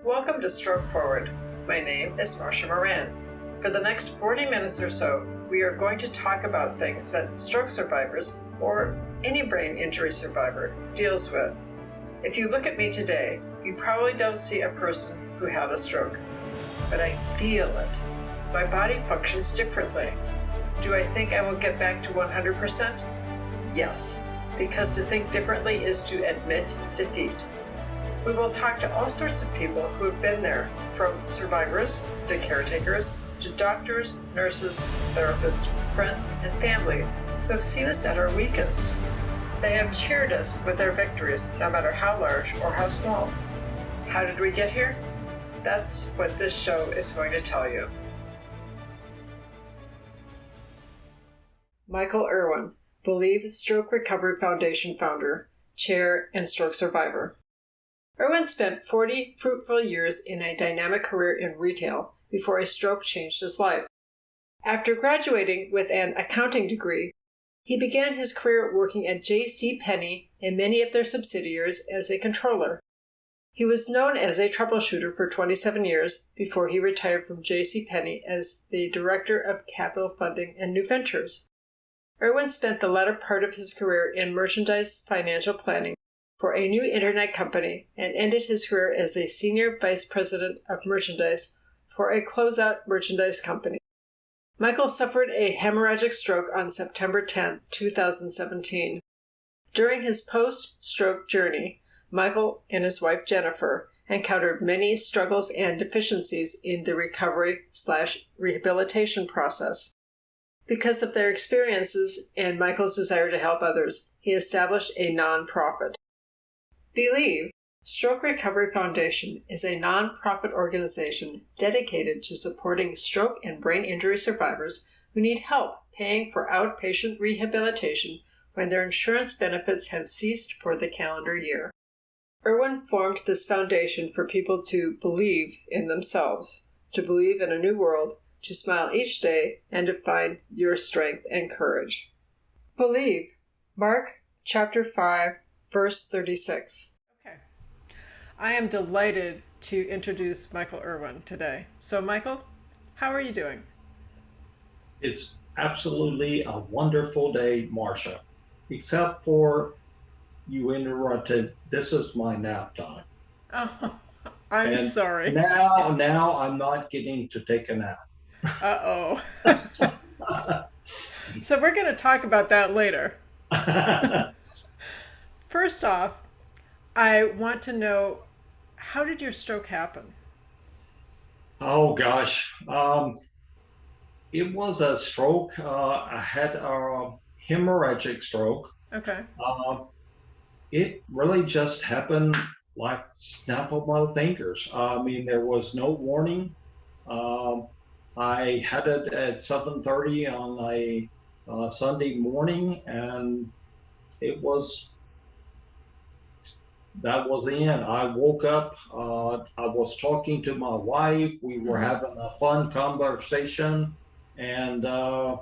Welcome to Stroke Forward. My name is Marcia Moran. For the next 40 minutes or so, we are going to talk about things that stroke survivors, or any brain injury survivor, deals with. If you look at me today, you probably don't see a person who had a stroke, but I feel it. My body functions differently. Do I think I will get back to 100%? Yes, because to think differently is to admit defeat. We will talk to all sorts of people who have been there, from survivors to caretakers to doctors, nurses, therapists, friends, and family who have seen us at our weakest. They have cheered us with their victories, no matter how large or how small. How did we get here? That's what this show is going to tell you. Michael Erwin, Believe Stroke Recovery Foundation founder, chair, and stroke survivor. Erwin spent 40 fruitful years in a dynamic career in retail before a stroke changed his life. After graduating with an accounting degree, he began his career working at J.C. Penney and many of their subsidiaries as a controller. He was known as a troubleshooter for 27 years before he retired from J.C. Penney as the Director of Capital Funding and New Ventures. Erwin spent the latter part of his career in merchandise financial planning for a new internet company and ended his career as a Senior Vice President of Merchandise for a closeout merchandise company. Michael suffered a hemorrhagic stroke on September 10, 2017. During his post-stroke journey, Michael and his wife Jennifer encountered many struggles and deficiencies in the recovery/rehabilitation process. Because of their experiences and Michael's desire to help others, he established a nonprofit. Believe Stroke Recovery Foundation is a nonprofit organization dedicated to supporting stroke and brain injury survivors who need help paying for outpatient rehabilitation when their insurance benefits have ceased for the calendar year. Erwin formed this foundation for people to believe in themselves, to believe in a new world, to smile each day, and to find your strength and courage. Believe. Mark chapter 5, verse 36. Okay. I am delighted to introduce Michael Erwin today. So, Michael, how are you doing? It's absolutely a wonderful day, Marcia, except for you interrupted. This is my nap time. Oh, I'm sorry. Now I'm not getting to take a nap. Uh-oh. So we're going to talk about that later. First off, I want to know, how did your stroke happen? Oh gosh, it was a stroke. I had a hemorrhagic stroke. Okay. It really just happened like snap of my fingers. I mean, there was no warning. I had it at 7:30 on a Sunday morning, and that was the end. I woke up. I was talking to my wife. We were having a fun conversation, and I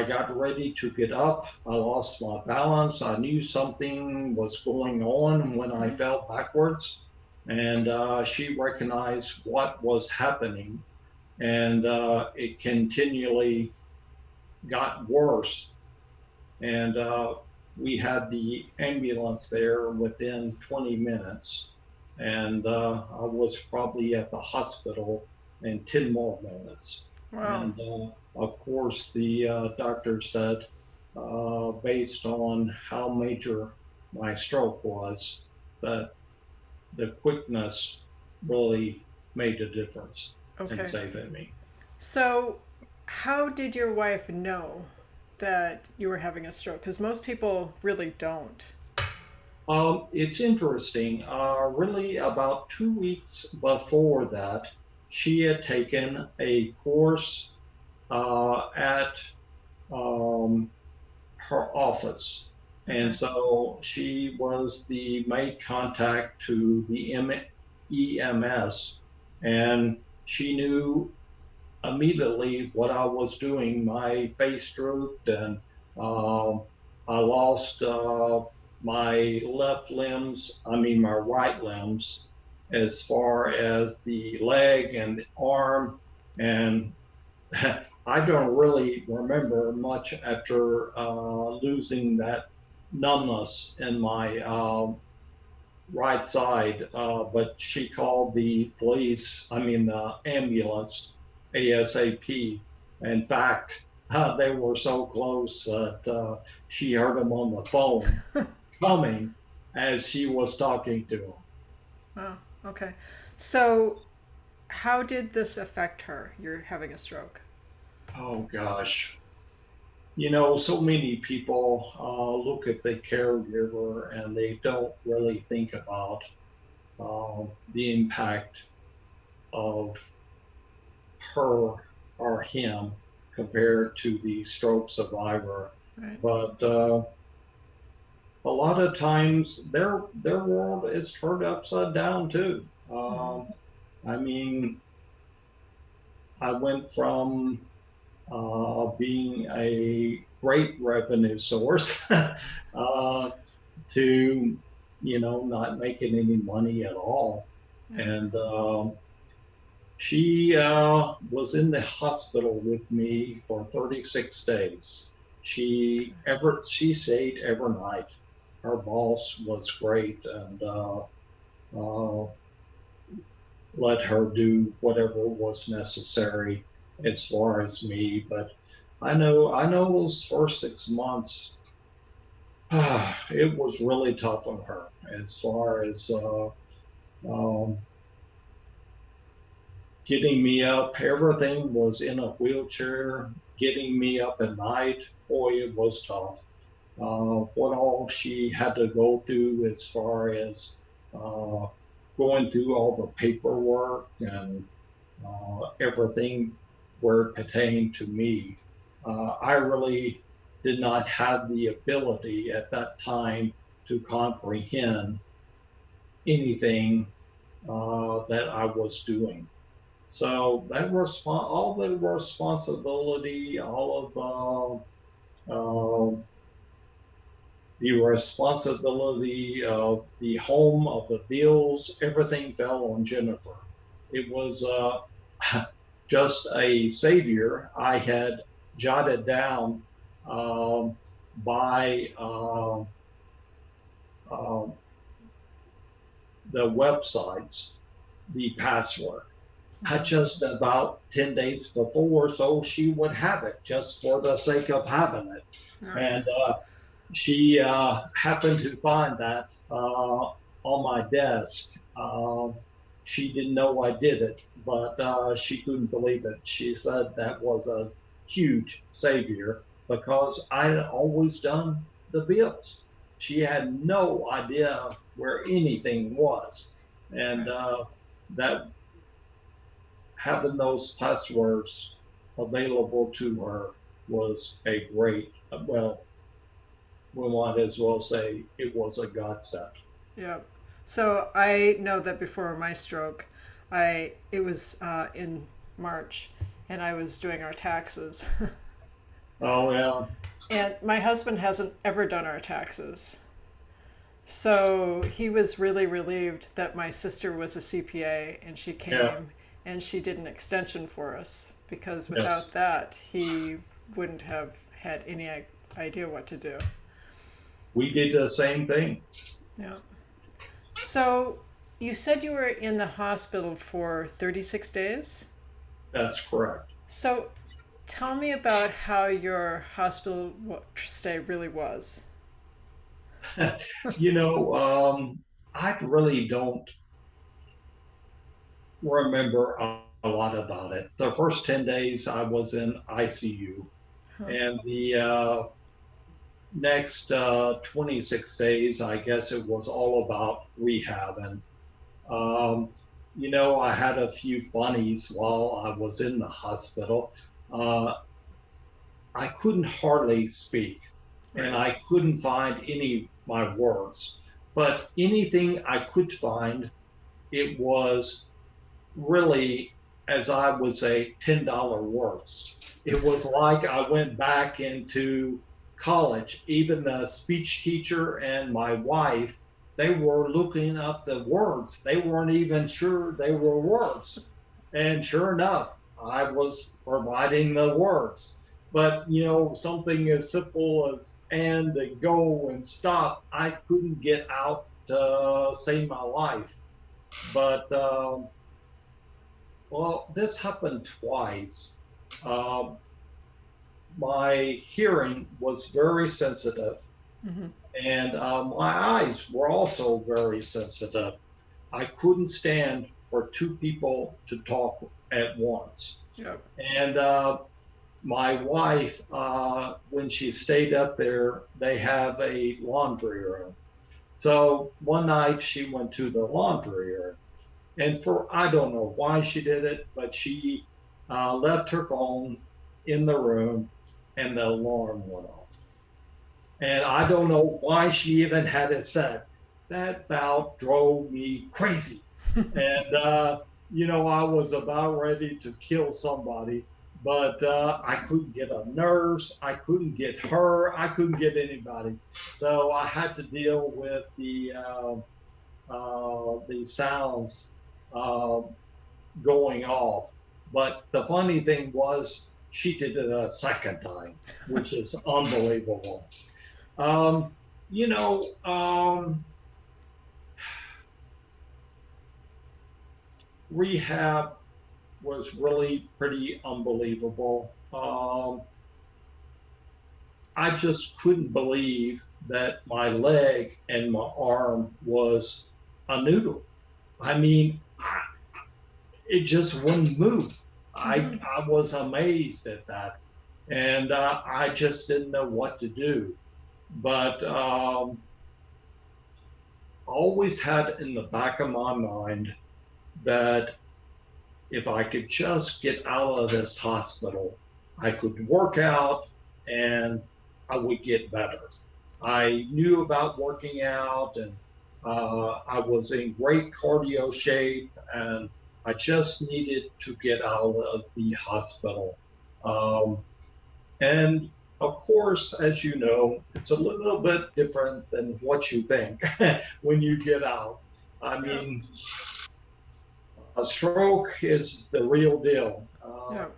got ready to get up. I lost my balance. I knew something was going on when I fell backwards. And she recognized what was happening, and it continually got worse. And we had the ambulance there within 20 minutes, and I was probably at the hospital in 10 more minutes. Wow. And of course, the doctor said, based on how major my stroke was, that the quickness really made a difference in saving me. So how did your wife know that you were having a stroke? Because most people really don't. It's interesting. Really, about 2 weeks before that, she had taken a course at her office. And so she was the main contact to the EMS, and she knew immediately what I was doing. My face drooped, and I lost my left limbs, I mean my right limbs, as far as the leg and the arm. And I don't really remember much after losing that numbness in my right side. But she called the police, I mean the ambulance, ASAP. In fact, they were so close that she heard them on the phone coming as she was talking to him. Wow. Okay. So, how did this affect her? You're having a stroke. Oh gosh. So many people look at the caregiver and they don't really think about the impact of her or him compared to the stroke survivor. Right. But a lot of times their world is turned upside down too. Mm-hmm. I mean, I went from being a great revenue source to not making any money at all. Yeah. And she was in the hospital with me for 36 days. She stayed every night. Her boss was great and uh, let her do whatever was necessary as far as me. But I know those first 6 months, it was really tough on her as far as um, getting me up. Everything was in a wheelchair. Getting me up at night, boy, it was tough. What all she had to go through as far as uh, going through all the paperwork and everything where it pertained to me. I really did not have the ability at that time to comprehend anything that I was doing. So all the responsibility, all of the responsibility of the home, of the bills, everything fell on Jennifer. It was just a savior I had jotted down um, by uh, the websites, the password. Mm-hmm. Just about 10 days before, so she would have it just for the sake of having it. All right. And she happened to find that on my desk. She didn't know I did it, but she couldn't believe it. She said that was a huge savior because I had always done the bills. She had no idea where anything was. And Right. that having those passwords available to her was a great, well, we might as well say it was a godsend. Yeah. So I know that before my stroke, it was in March, and I was doing our taxes, Oh yeah, and my husband hasn't ever done our taxes. So he was really relieved that my sister was a CPA and she yeah, came and she did an extension for us because yes. without that, he wouldn't have had any idea what to do. We did the same thing. Yeah. So you said you were in the hospital for 36 days? That's correct. So tell me about how your hospital stay really was. you know, I really don't remember a lot about it. The first 10 days I was in ICU, Huh. and the next 26 days, I guess it was all about rehab. And Um, I had a few funnies while I was in the hospital. Uh, I couldn't hardly speak and Right. I couldn't find any of my words. But anything I could find, it was really, as I would say, $10 words. It was like I went back into college, even the speech teacher and my wife, they were looking up the words. They weren't even sure they were words. And sure enough, I was providing the words. But, something as simple as and go and stop, I couldn't get out to save my life. But, well, this happened twice. Um, my hearing was very sensitive, Mm-hmm. and my eyes were also very sensitive. I couldn't stand for two people to talk at once. Yep. And my wife, when she stayed up there, they have a laundry room. So one night she went to the laundry room, and for I don't know why she did it, but she left her phone in the room, and the alarm went off. And I don't know why she even had it set. That about drove me crazy. And, I was about ready to kill somebody, but I couldn't get a nurse. I couldn't get her. I couldn't get anybody. So I had to deal with the sounds uh, going off. But the funny thing was, she did it a second time, which is unbelievable. Um, you know, um, Rehab was really pretty unbelievable. I just couldn't believe that my leg and my arm was a noodle. I mean, it just wouldn't move. I, Mm-hmm. I was amazed at that. And I just didn't know what to do. But I always had in the back of my mind that if I could just get out of this hospital, I could work out and I would get better. I knew about working out, and I was in great cardio shape, and I just needed to get out of the hospital. Um, and of course, as you know, it's a little bit different than what you think when you get out. I Yep. mean, a stroke is the real deal. Yep.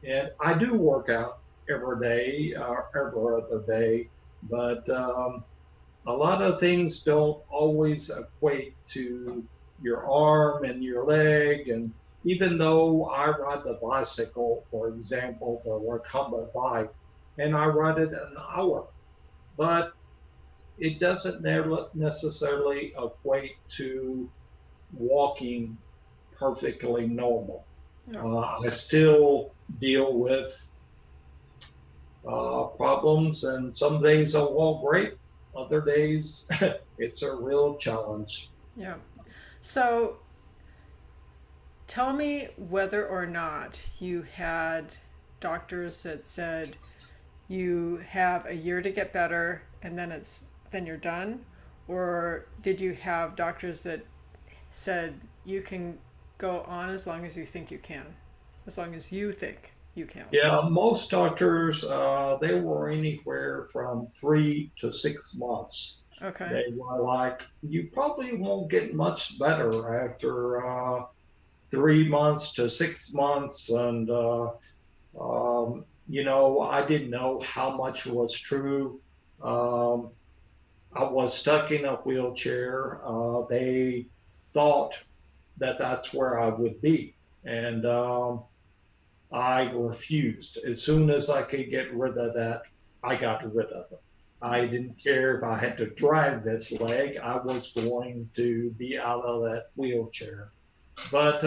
And I do work out every day, every other day, but a lot of things don't always equate to your arm and your leg. And even though I ride the bicycle, for example, the recumbent bike, and I ride it an hour, but it doesn't necessarily equate to walking perfectly normal. Yep. I still deal with problems, and some days are all great, other days it's a real challenge. Yep. So tell me whether or not you had doctors that said you have a year to get better and then you're done, or did you have doctors that said you can go on as long as you think you can, as long as you think you can? Yeah, most doctors, they were anywhere from 3 to 6 months. Okay. They were like, you probably won't get much better after 3 months to 6 months. And I didn't know how much was true. Um, I was stuck in a wheelchair. They thought that that's where I would be. And I refused. As soon as I could get rid of that, I got rid of it. I didn't care if I had to drive this leg, I was going to be out of that wheelchair. But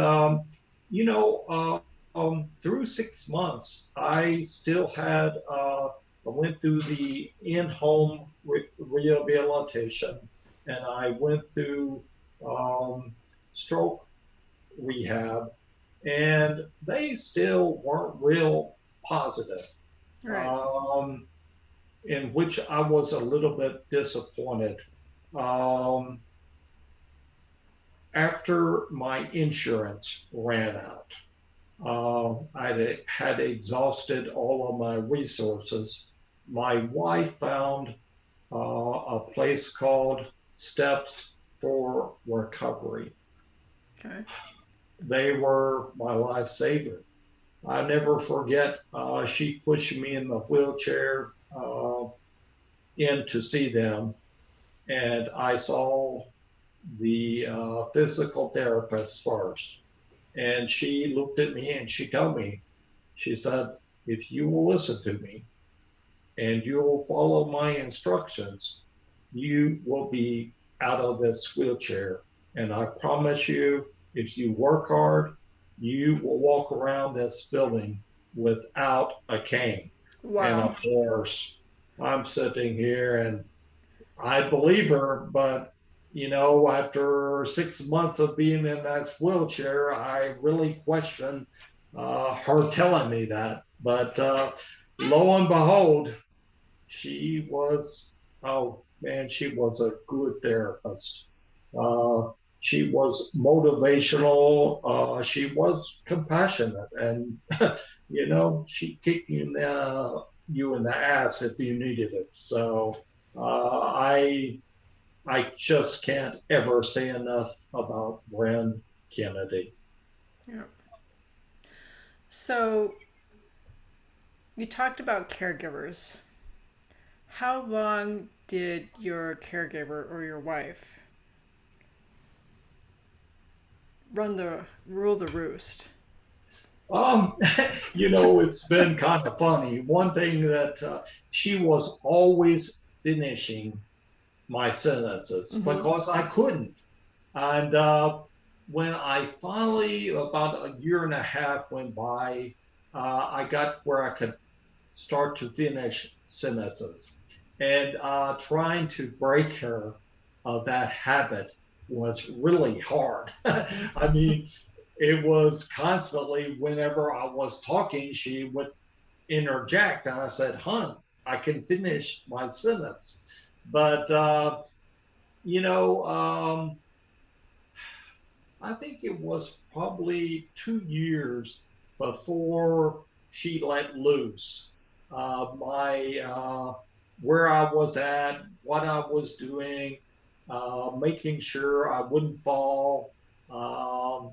through 6 months, I still had. I went through the in-home rehabilitation, and I went through um, stroke rehab, and they still weren't real positive. Right. Um, in which I was a little bit disappointed. Um, After my insurance ran out, I had exhausted all of my resources, my wife found a place called Steps for Recovery. Okay. They were my lifesaver. I never forget, she pushed me in the wheelchair in to see them, and I saw the physical therapist first. And she looked at me and she told me, she said, if you will listen to me and you will follow my instructions, you will be out of this wheelchair. And I promise you, if you work hard, you will walk around this building without a cane. And Wow. of course, I'm sitting here and I believe her, but after 6 months of being in that wheelchair, I really question her telling me that. But lo and behold, she was, oh man, she was a good therapist. Uh, she was motivational. She was compassionate, and she kicked you in the ass if you needed it. So I just can't ever say enough about Bren Kennedy. Yeah. So you talked about caregivers. How long did your caregiver or your wife rule the roost? Um, it's been kind of funny. One thing that she was always finishing my sentences Mm-hmm. because I couldn't. And when I finally, about a year and a half went by, I got where I could start to finish sentences. And trying to break her of that habit was really hard. Mm-hmm. I mean, it was constantly whenever I was talking, she would interject. And I said, "Hun, I can finish my sentence." But, you know, um, I think it was probably 2 years before she let loose my where I was at, what I was doing, making sure I wouldn't fall. Um,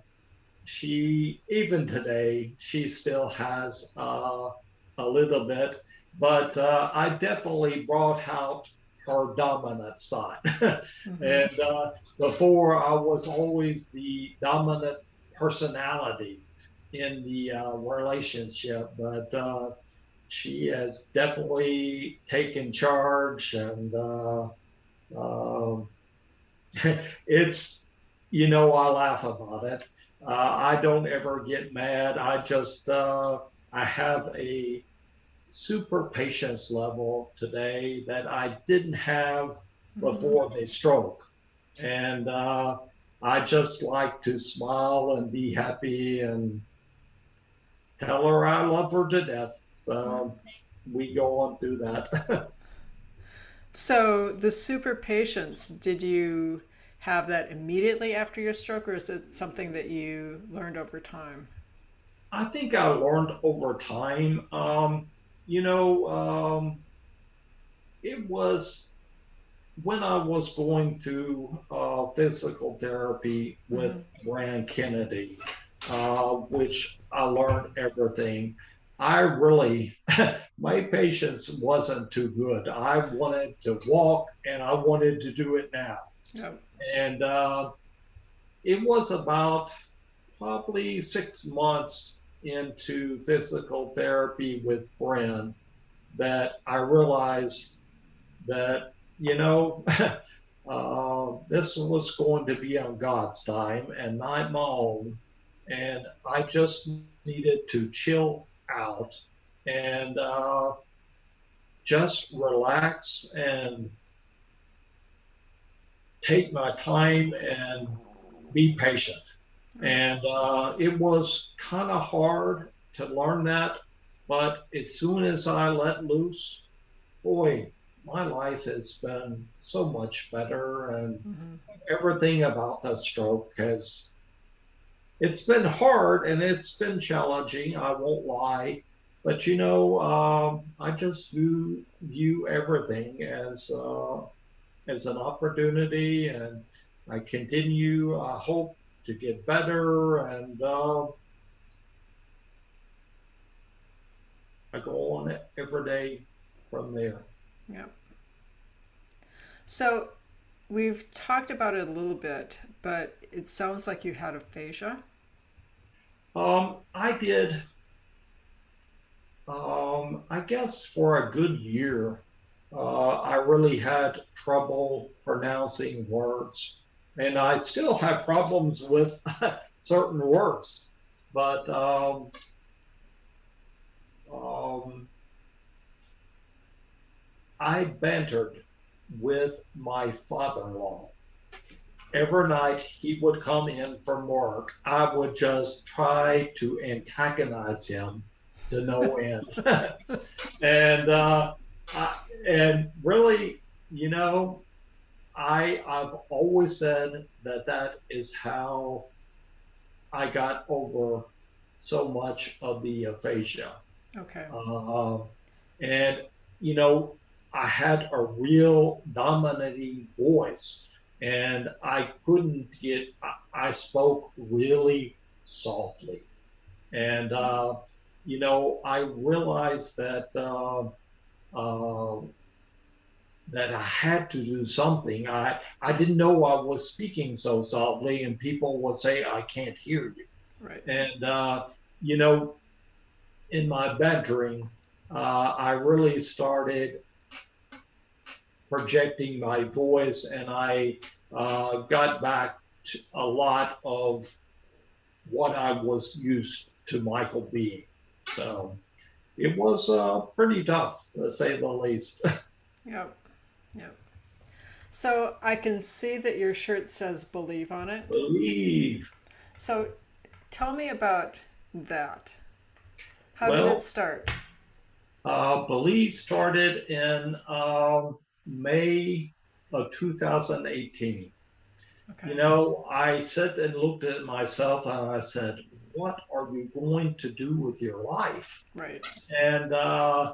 she even today she still has a little bit, but I definitely brought out her dominant side. Mm-hmm. And before I was always the dominant personality in the relationship, but she has definitely taken charge, and um, it's, I laugh about it. I don't ever get mad. I have a super patience level today that I didn't have Mm-hmm. before the stroke. And I just like to smile and be happy and tell her I love her to death. Yeah. So we go on through that. So the super patience, did you have that immediately after your stroke, or is it something that you learned over time? I think I learned over time. You know, it was when I was going through physical therapy with Mm-hmm. Rand Kennedy, which I learned everything. I really, my patience wasn't too good. I wanted to walk and I wanted to do it now. Yep. And it was about probably 6 months into physical therapy with Bren that I realized that, this was going to be on God's time and not my own. And I just needed to chill out and just relax and take my time and be patient. And it was kind of hard to learn that. But as soon as I let loose, boy, my life has been so much better. And Mm-hmm. everything about that stroke it's been hard and it's been challenging. I won't lie. But I just view everything as an opportunity, and I continue. I hope to get better, and I go on it every day from there. Yeah. So we've talked about it a little bit, but it sounds like you had aphasia. I did, I guess, for a good year. I really had trouble pronouncing words, and I still have problems with certain words. But um, I bantered with my father-in-law. Every night he would come in from work, I would just try to antagonize him to no end. and I, and really, you know, I've always said that that is how I got over so much of the aphasia. Okay. Uh, and, you know, I had a real dominating voice, and I couldn't I spoke really softly. And, I realized uh, that I had to do something. I didn't know I was speaking so softly, and people would say, I can't hear you. Right. And, you know, in my bedroom, I really started projecting my voice, and I got back to a lot of what I was used to Michael being. So it was pretty tough, to say the least. Yep. Yep. So I can see that your shirt says believe on it. Believe. So tell me about that. How did it Well, start? Believe started in May of 2018. Okay. I sat and looked at myself and I said, what are you going to do with your life? Right. And uh,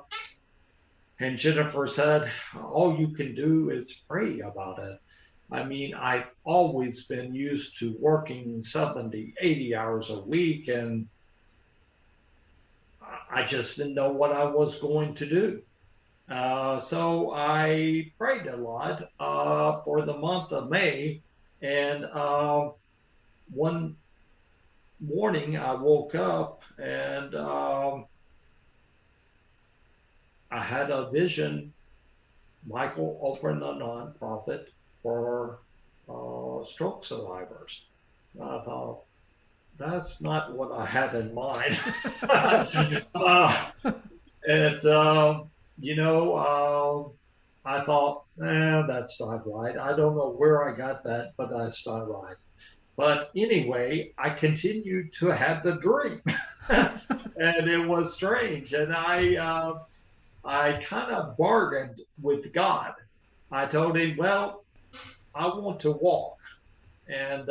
and Jennifer said, all you can do is pray about it. I mean, I've always been used to working 70, 80 hours a week, and I just didn't know what I was going to do. So I prayed a lot for the month of May. And one morning I woke up and I had a vision. Michael opened a nonprofit for stroke survivors. And I thought, that's not what I had in mind. uh, and, you know, I thought, that's not right. I don't know where I got that, but that's not right. But anyway, I continued to have the dream, and it was strange. And I kind of bargained with God. I told him, well, I want to walk. And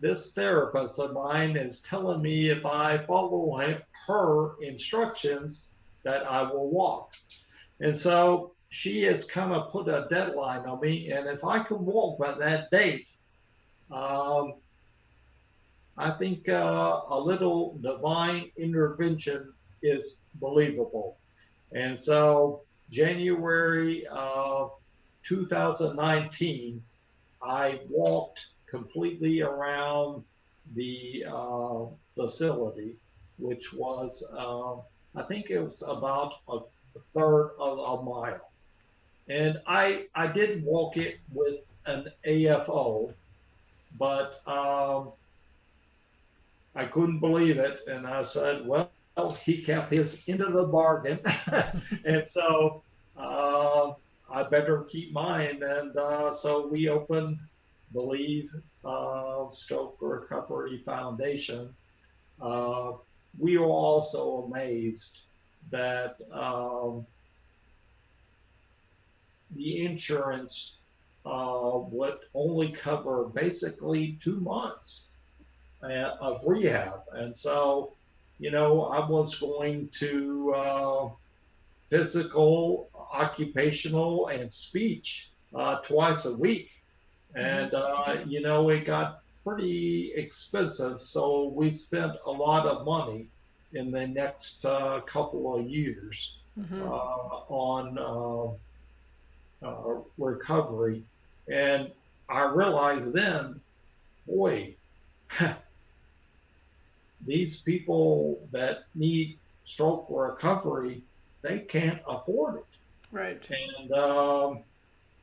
this therapist of mine is telling me if I follow her instructions, that I will walk. And so she has kind of put a deadline on me. And if I can walk by that date, um, I think a little divine intervention is believable. And so, January of 2019, I walked completely around the facility, which was, I think it was about a third of a mile. And I did walk it with an AFO, but I couldn't believe it. And I said, well, he kept his end of the bargain. And so uh, I better keep mine. And so we opened Believe Stroke Recovery Foundation. Uh, we were also amazed that the insurance would only cover basically 2 months of rehab. And so I was going to physical, occupational, and speech twice a week. Mm-hmm. And, it got pretty expensive. So we spent a lot of money in the next couple of years Mm-hmm. on recovery. And I realized then, boy, these people that need stroke recovery, they can't afford it. Right. And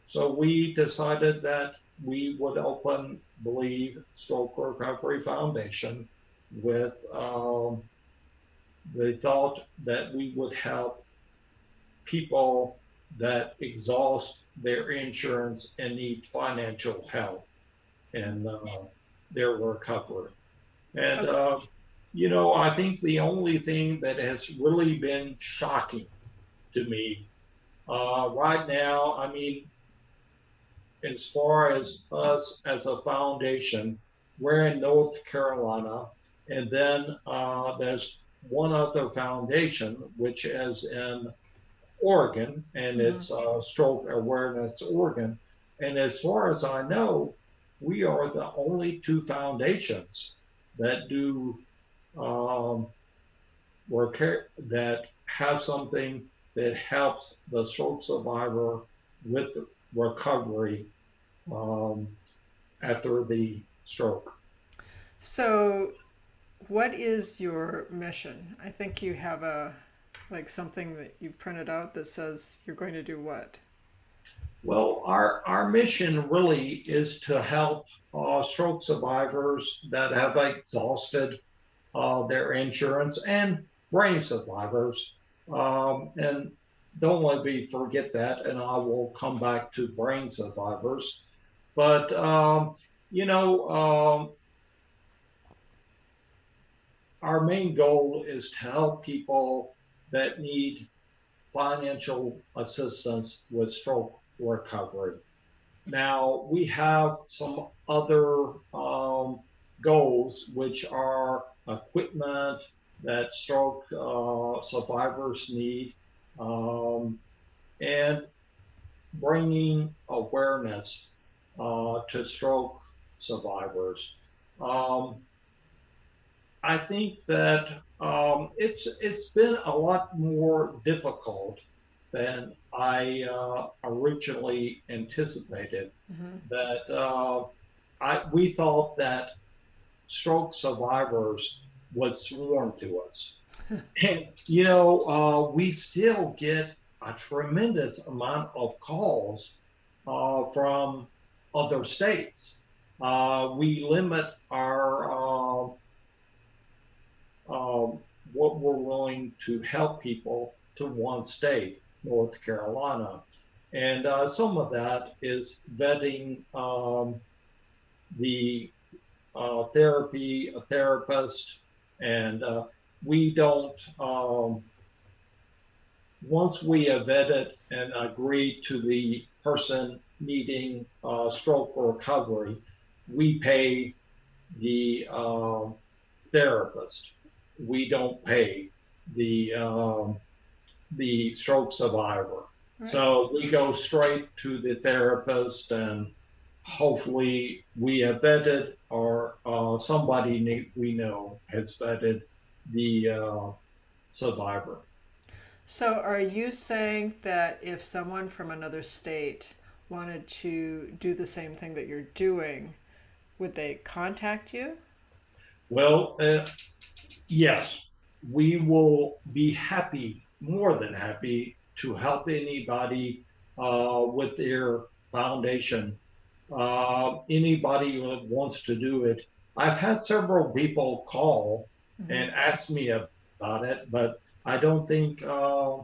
so we decided that we would open Believe Stroke Recovery Foundation with the thought that we would help people that exhaust their insurance and need financial help in their recovery. And, Uh, I think the only thing that has really been shocking to me right now, I mean, as far as us as a foundation, we're in North Carolina, and then there's one other foundation, which is in Oregon, and mm-hmm. it's Stroke Awareness Oregon. And as far as I know, we are the only two foundations that do um, work that have something that helps the stroke survivor with recovery um, after the stroke. So, what is your mission? I think you have something that you've printed out that says you're going to do what? Well, our mission really is to help stroke survivors that have exhausted their insurance and brain survivors. And don't let me forget that, and I will come back to brain survivors. But, you know, our main goal is to help people that need financial assistance with stroke recovery. Now, we have some other goals, which are equipment that stroke survivors need, um, and bringing awareness to stroke survivors. Um, I think that it's been a lot more difficult than I originally anticipated. Mm-hmm. That we thought that stroke survivors would swarm to us, and we still get a tremendous amount of calls from other states. We limit our what we're willing to help people to one state, North Carolina. And some of that is vetting the therapy, a therapist, and we don't, once we have vetted and agreed to the person needing stroke recovery, we pay the therapist. We don't pay the stroke survivor. Right. So we go straight to the therapist, and hopefully we have vetted, or somebody we know has vetted the survivor. So, are you saying that if someone from another state wanted to do the same thing that you're doing, would they contact you? Well, yes, we will be happy, more than happy, to help anybody with their foundation. Anybody who wants to do it. I've had several people call Mm-hmm. and ask me about it, but I don't think, uh,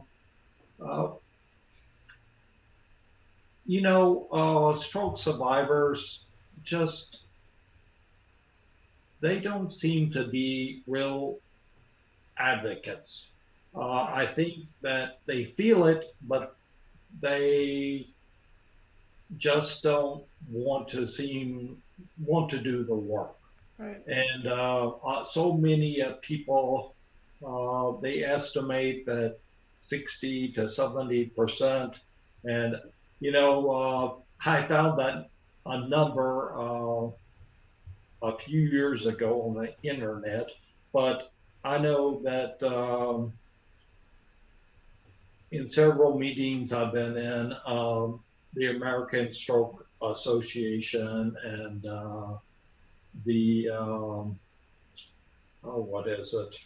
stroke survivors just, they don't seem to be real advocates. I think that they feel it, but they just don't want to do the work. Right. And so many people they estimate that 60 to 70%. And, I found that a number a few years ago on the internet, but I know that in several meetings I've been in, the American Stroke Association and the, oh, what is it?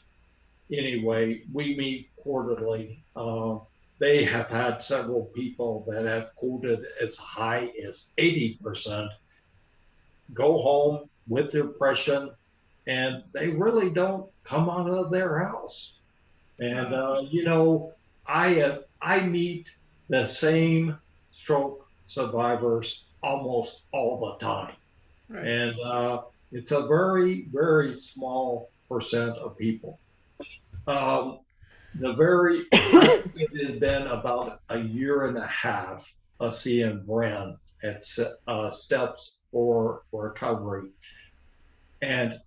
Anyway, we meet quarterly. They have had several people that have quoted as high as 80% go home with depression, and they really don't come out of their house. And Wow. I meet the same stroke survivors almost all the time, Right. and it's a very very small percent of people. Um, I think it had been about a year and a half of seeing Bren at Steps for Recovery, and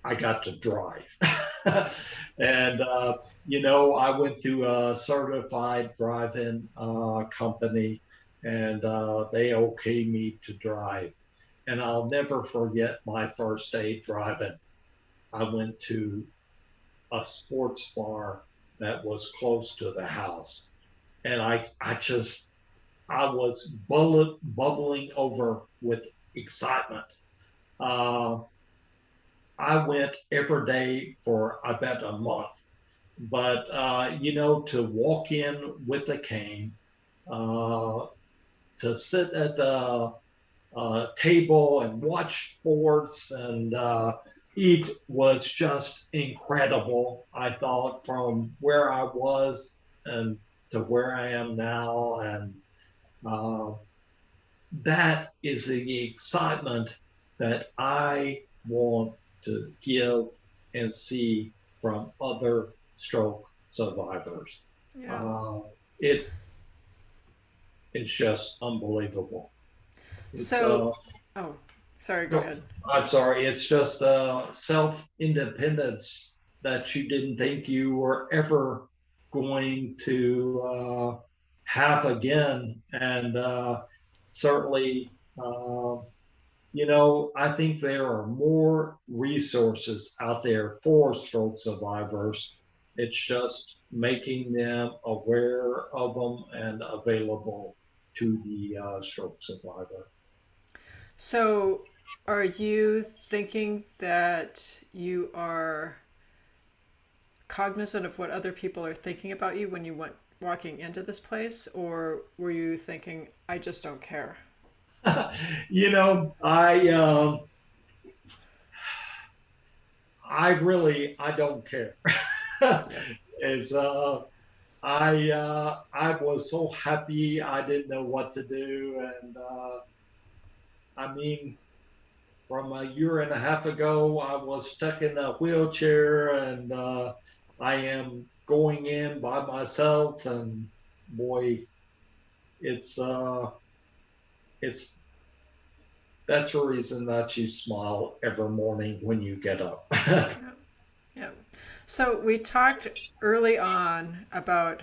I got to drive. And, I went through a certified driving company, and they okayed me to drive. And I'll never forget my first day driving. I went to a sports bar that was close to the house. And I was bubbling over with excitement. Uh, I went every day for, I bet, a month. But, to walk in with a cane, uh, to sit at the table and watch sports and eat was just incredible. I thought from where I was and to where I am now. And uh, that is the excitement that I want to give and see from other stroke survivors. Yeah. Uh, it it's just unbelievable. It's So, oh, sorry, go no, ahead. I'm sorry. It's just self independence that you didn't think you were ever going to have again, and certainly. I think there are more resources out there for stroke survivors. It's just making them aware of them and available to the stroke survivor. So, are you thinking that you are cognizant of what other people are thinking about you when you went walking into this place, or were you thinking, I just don't care? I don't care. Yep. It's I was so happy I didn't know what to do, and I mean, from a year and a half ago, I was stuck in a wheelchair, and I am going in by myself, and boy, it's uh, it's that's the reason that you smile every morning when you get up. Yep. Yep. So, we talked early on about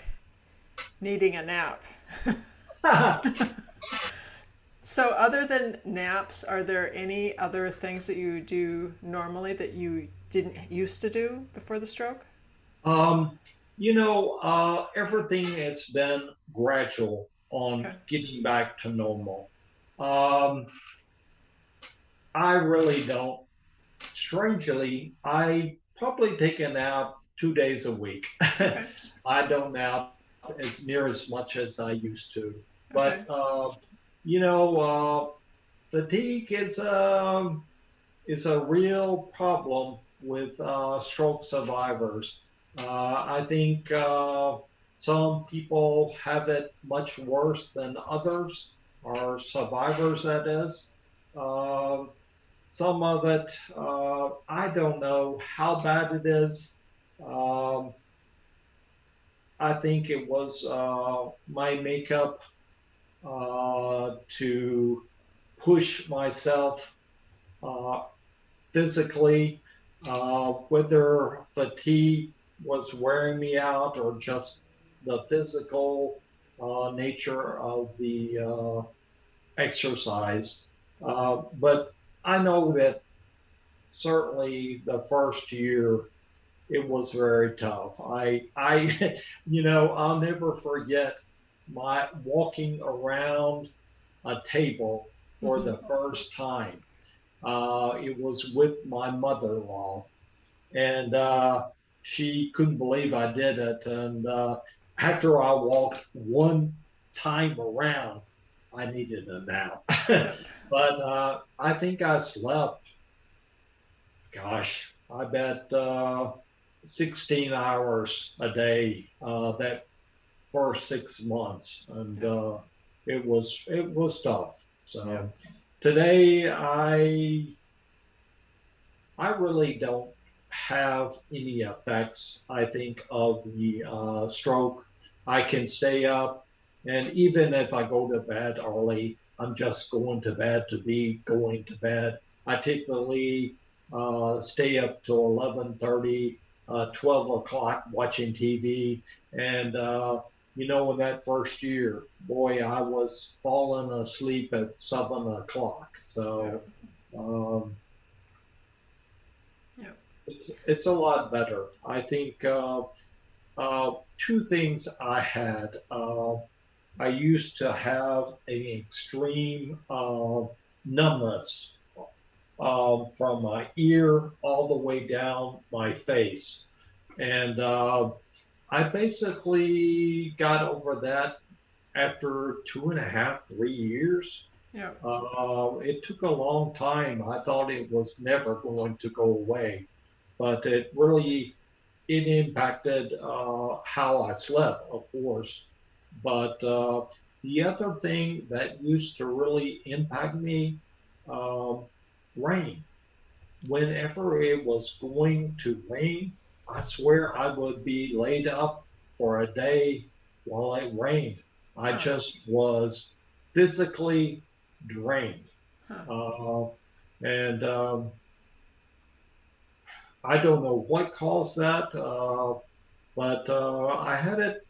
needing a nap. So, other than naps, are there any other things that you do normally that you didn't used to do before the stroke? um, everything has been gradual on Okay. getting back to normal. Um, I really don't. Strangely, I probably take a nap 2 days a week. Okay. I don't nap as near as much as I used to. Okay. But you know, fatigue is a real problem with stroke survivors. I think some people have it much worse than others, or survivors, that is. Um some of it, I don't know how bad it is. Um, I think it was my makeup to push myself uh, physically, whether fatigue. was wearing me out or just the physical nature of the exercise. But I know that certainly the first year it was very tough. I'll never forget my walking around a table for Mm-hmm. the first time. It was with my mother-in-law, and she couldn't believe I did it. And after I walked one time around, I needed a nap. Yep. But I think I slept, gosh, I bet 16 hours a day that first 6 months, and Yep. it was tough. Yep. So today I really don't have any effects, I think, of the stroke. I can stay up, and even if I go to bed early, I'm just going to bed to be going to bed. I typically stay up till 11:30, 12 o'clock watching TV. And, in that first year, boy, I was falling asleep at 7 o'clock. So, Yep. um, Yep. it's a lot better. I think two things I had. I used to have an extreme numbness from my ear all the way down my face, and I basically got over that after 2.5, 3 years. Yep. It took a long time. I thought it was never going to go away, but it impacted how I slept, of course. But the other thing that used to really impact me, um, rain. Whenever it was going to rain, I swear I would be laid up for a day while it rained. I Huh. just was physically drained. Huh. Uh, and I don't know what caused that, but I had it,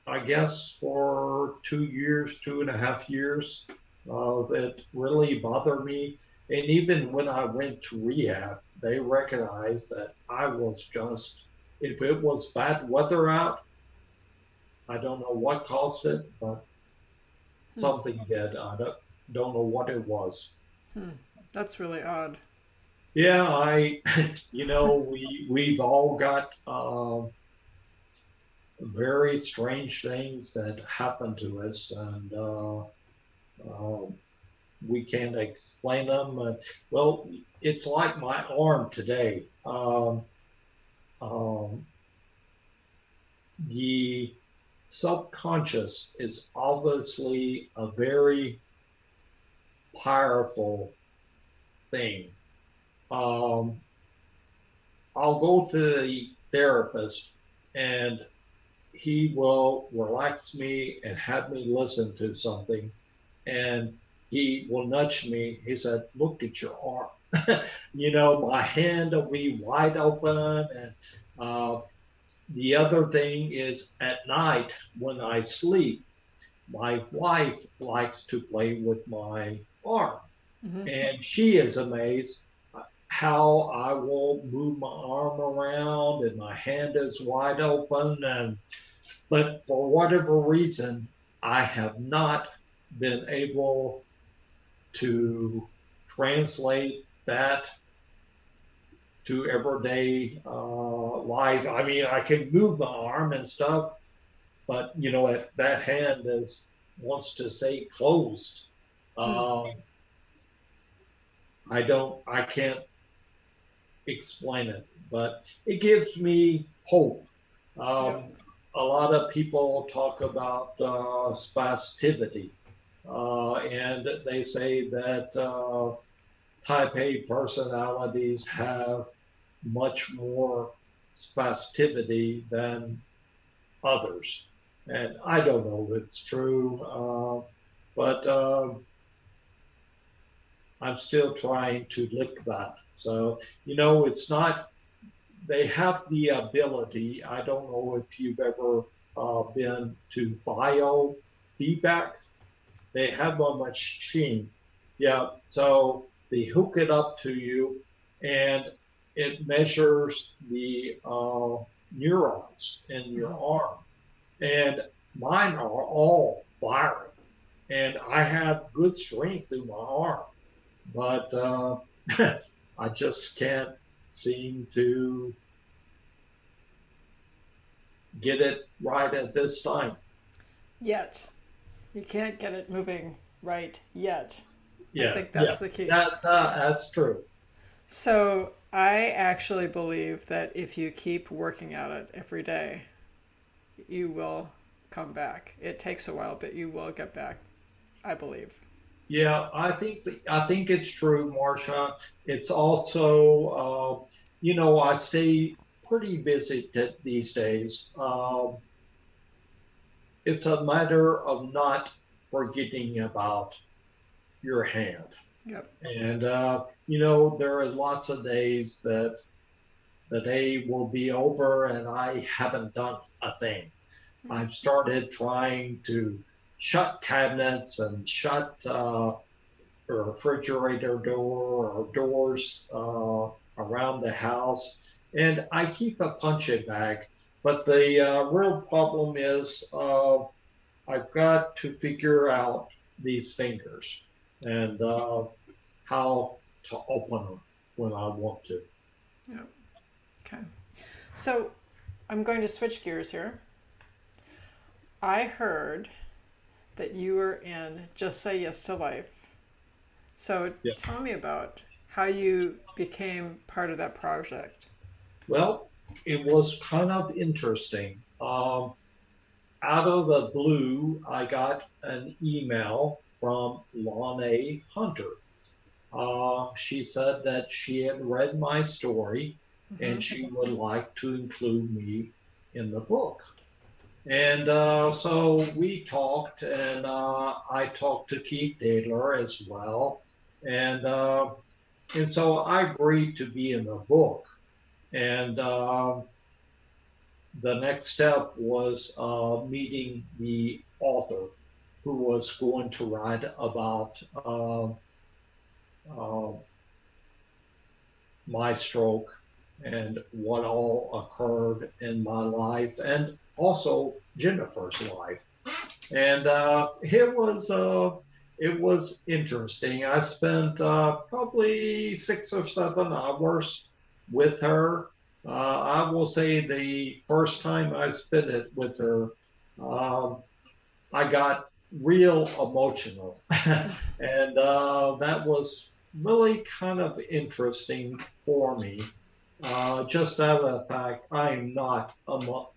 I guess, for 2 years, 2.5 years. That really bothered me. And even when I went to rehab, they recognized that I was just, if it was bad weather out, I don't know what caused it, but Hmm. something did. I don't know what it was. Hmm. That's really odd. Yeah, we've all got very strange things that happen to us, and um, we can't explain them. Well, it's like my arm today. Um, the subconscious is obviously a very powerful thing. Um, I'll go to the therapist, and he will relax me and have me listen to something, and he will nudge me. He said, "Look at your arm." My hand will be wide open. And uh, the other thing is at night when I sleep, my wife likes to play with my arm, Mm-hmm. and she is amazed how I will move my arm around and my hand is wide open. And but for whatever reason, I have not been able to translate that to everyday life. I mean, I can move my arm and stuff, but that hand is wants to say closed. Hmm. Um, I can't explain it, but it gives me hope. Yep. A lot of people talk about spasticity, and they say that type A personalities have much more spasticity than others. And I don't know if it's true, but I'm still trying to lick that. So, it's not they have the ability. I don't know if you've ever been to biofeedback. They have a machine. Yeah, so they hook it up to you, and it measures the neurons in your Mhm. arm. And mine are all firing, and I have good strength through my arm, but I just can't seem to get it right at this time. Yet. You can't get it moving right yet. I Yeah, think yeah, that's the key. that's true. So I actually believe that if you keep working at it every day, you will come back. It takes a while, but you will get back, I believe. Yeah, I think it's true, Marsha. It's also, I stay pretty busy these days. It's a matter of not forgetting about your hand. Yep. And, there are lots of days that the day will be over and I haven't done a thing. I've started trying to shut cabinets and shut a refrigerator door or doors around the house. And I keep a punching bag. But the real problem is I've got to figure out these fingers and how to open them when I want to. Yep. Okay. So I'm going to switch gears here. I heard that you were in Just Say Yes to Life. So Yeah. tell me about how you became part of that project. Well, it was kind of interesting. Out of the blue, I got an email from Lana Hunter. She said that she had read my story and Mm-hmm. she would like to include me in the book. And so we talked, and I talked to Keith Taylor as well. And, uh, and so I agreed to be in the book. And the next step was meeting the author who was going to write about uh, my stroke and what all occurred in my life and also Jennifer's life. And it was interesting. I spent probably 6 or 7 hours with her. I will say the first time I spent it with her, um, I got real emotional, and that was really kind of interesting for me. Just out of the fact I'm not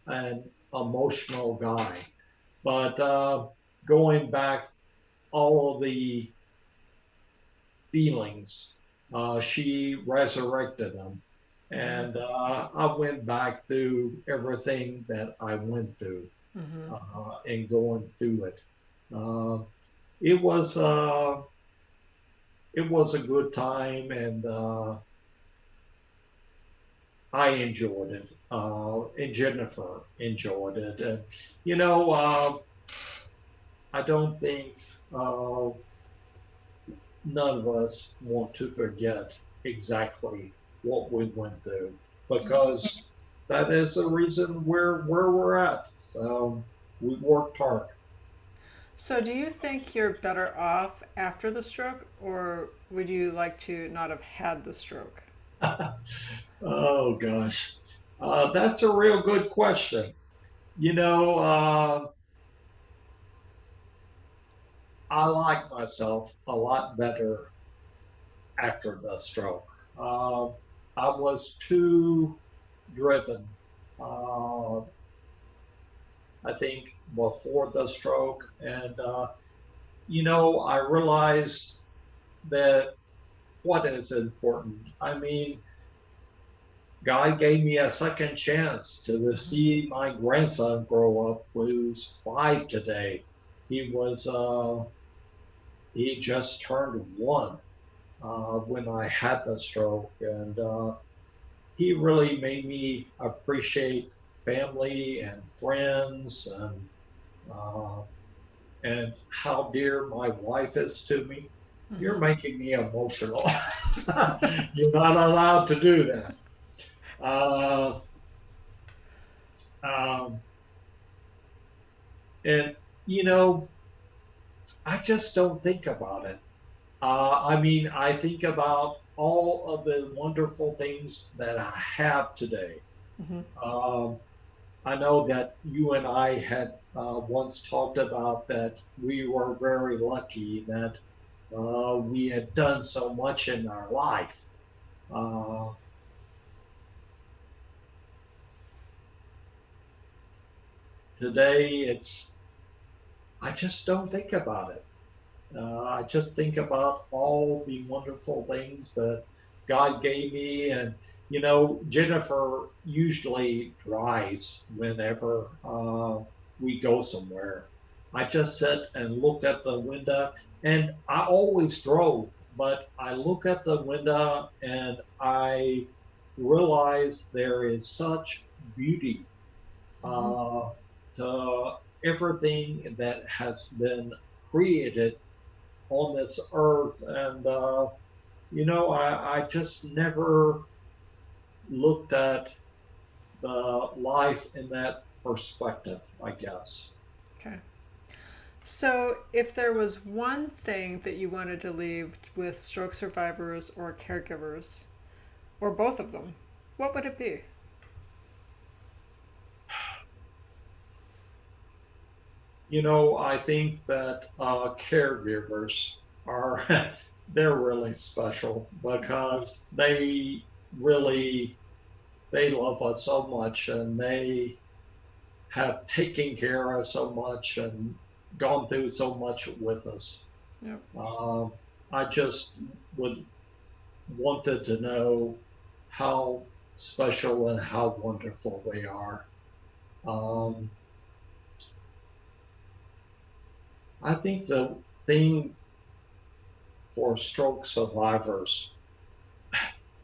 an emotional guy, but going back all of the feelings, she resurrected them. Mm-hmm. And I went back through everything that I went through Mm-hmm. and going through it. Uh, it was uh, it was a good time, and I enjoyed it. And Jennifer enjoyed it, and you know, I don't think uh, none of us want to forget exactly what we went through because that is the reason we're where we're at. So we worked hard. So, do you think you're better off after the stroke, or would you like to not have had the stroke? Oh gosh, that's a real good question. You know, I like myself a lot better after the stroke. Uh, I was too driven. Uh, I think before the stroke, and I realized that what is important. I mean, God gave me a second chance to Mm-hmm. see my grandson grow up, who's 5 today. He was he just turned 1 when I had the stroke, and he really made me appreciate family and friends uh, and how dear my wife is to me. You're Mm-hmm. making me emotional. You're not allowed to do that. Uh, um, and, you know, I just don't think about it. I mean, I think about all of the wonderful things that I have today. Mm-hmm. Um, I know that you and I had once talked about that we were very lucky that we had done so much in our life. Uh, Today, I just don't think about it. I just think about all the wonderful things that God gave me. And, Jennifer usually drives whenever we go somewhere. I just sit and look at the window, and I always drove, but I look at the window and I realize there is such beauty Mm-hmm. uh, to everything that has been created on this earth. And, I just never looked at the life in that perspective, I guess. Okay. So, if there was one thing that you wanted to leave with stroke survivors or caregivers, or both of them, what would it be? I think that caregivers are, they're really special Yeah. because really, they love us so much and they have taken care of us so much and gone through so much with us. Yep. Um, I just would wanted to know how special and how wonderful they are. Um, I think the thing for stroke survivors,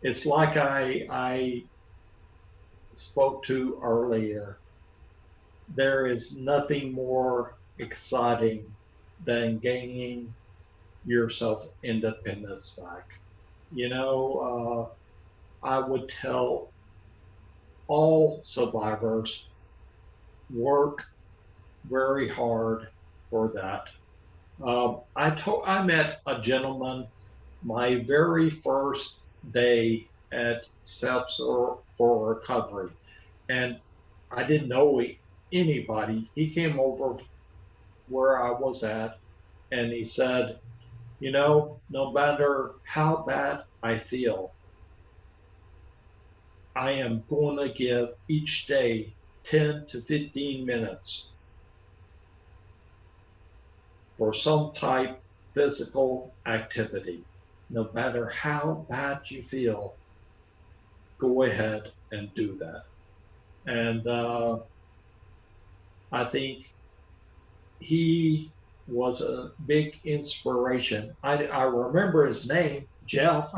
it's like I spoke to earlier. There is nothing more exciting than gaining yourself independence back. I would tell all survivors work very hard for that. I met a gentleman my very first day at Steps for Recovery, and I didn't know anybody. He came over where I was at, and he said, no matter how bad I feel, I am going to give each day 10 to 15 minutes for some type physical activity. No matter how bad you feel, go ahead and do that. And I think he was a big inspiration. I remember his name, Jeff.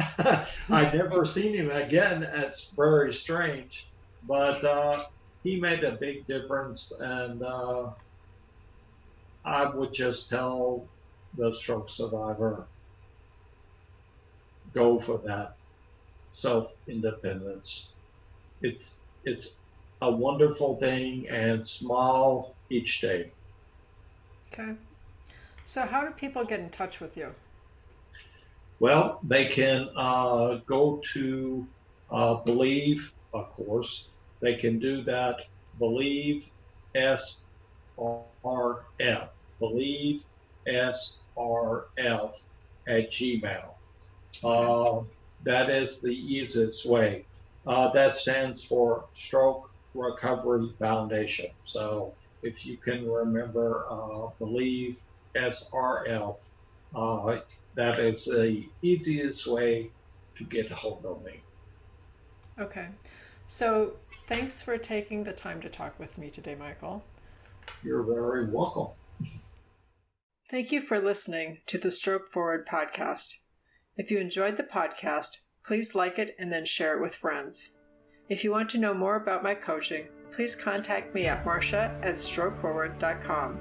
I never seen him again. It's very strange, but he made a big difference. And I would just tell the stroke survivor, go for that self independence. It's a wonderful thing, and smile each day. Okay. So, how do people get in touch with you? Well, they can go to Believe, of course. They can do that. Believe SRF. Believe SRF at Gmail. Okay. Uh, that is the easiest way. That stands for Stroke Recovery Foundation. So if you can remember, Believe SRF, uh, that is the easiest way to get a hold of me. Okay. So, thanks for taking the time to talk with me today, Michael. You're very welcome. Thank you for listening to the Stroke Forward podcast. If you enjoyed the podcast, please like it and then share it with friends. If you want to know more about my coaching, please contact me at marcia@strokeforward.com.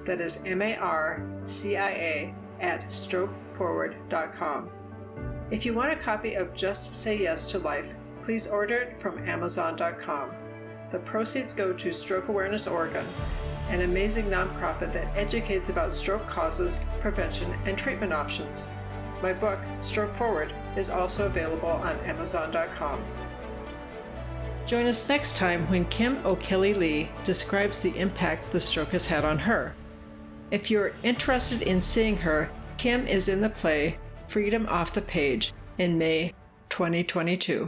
That is marcia@strokeforward.com. If you want a copy of Just Say Yes to Life, please order it from amazon.com. The proceeds go to Stroke Awareness Oregon, an amazing nonprofit that educates about stroke causes, prevention, and treatment options. My book, Stroke Forward, is also available on amazon.com. Join us next time when Kim O'Kelly-Lee describes the impact the stroke has had on her. If you're interested in seeing her, Kim is in the play Freedom Off the Page in May 2022.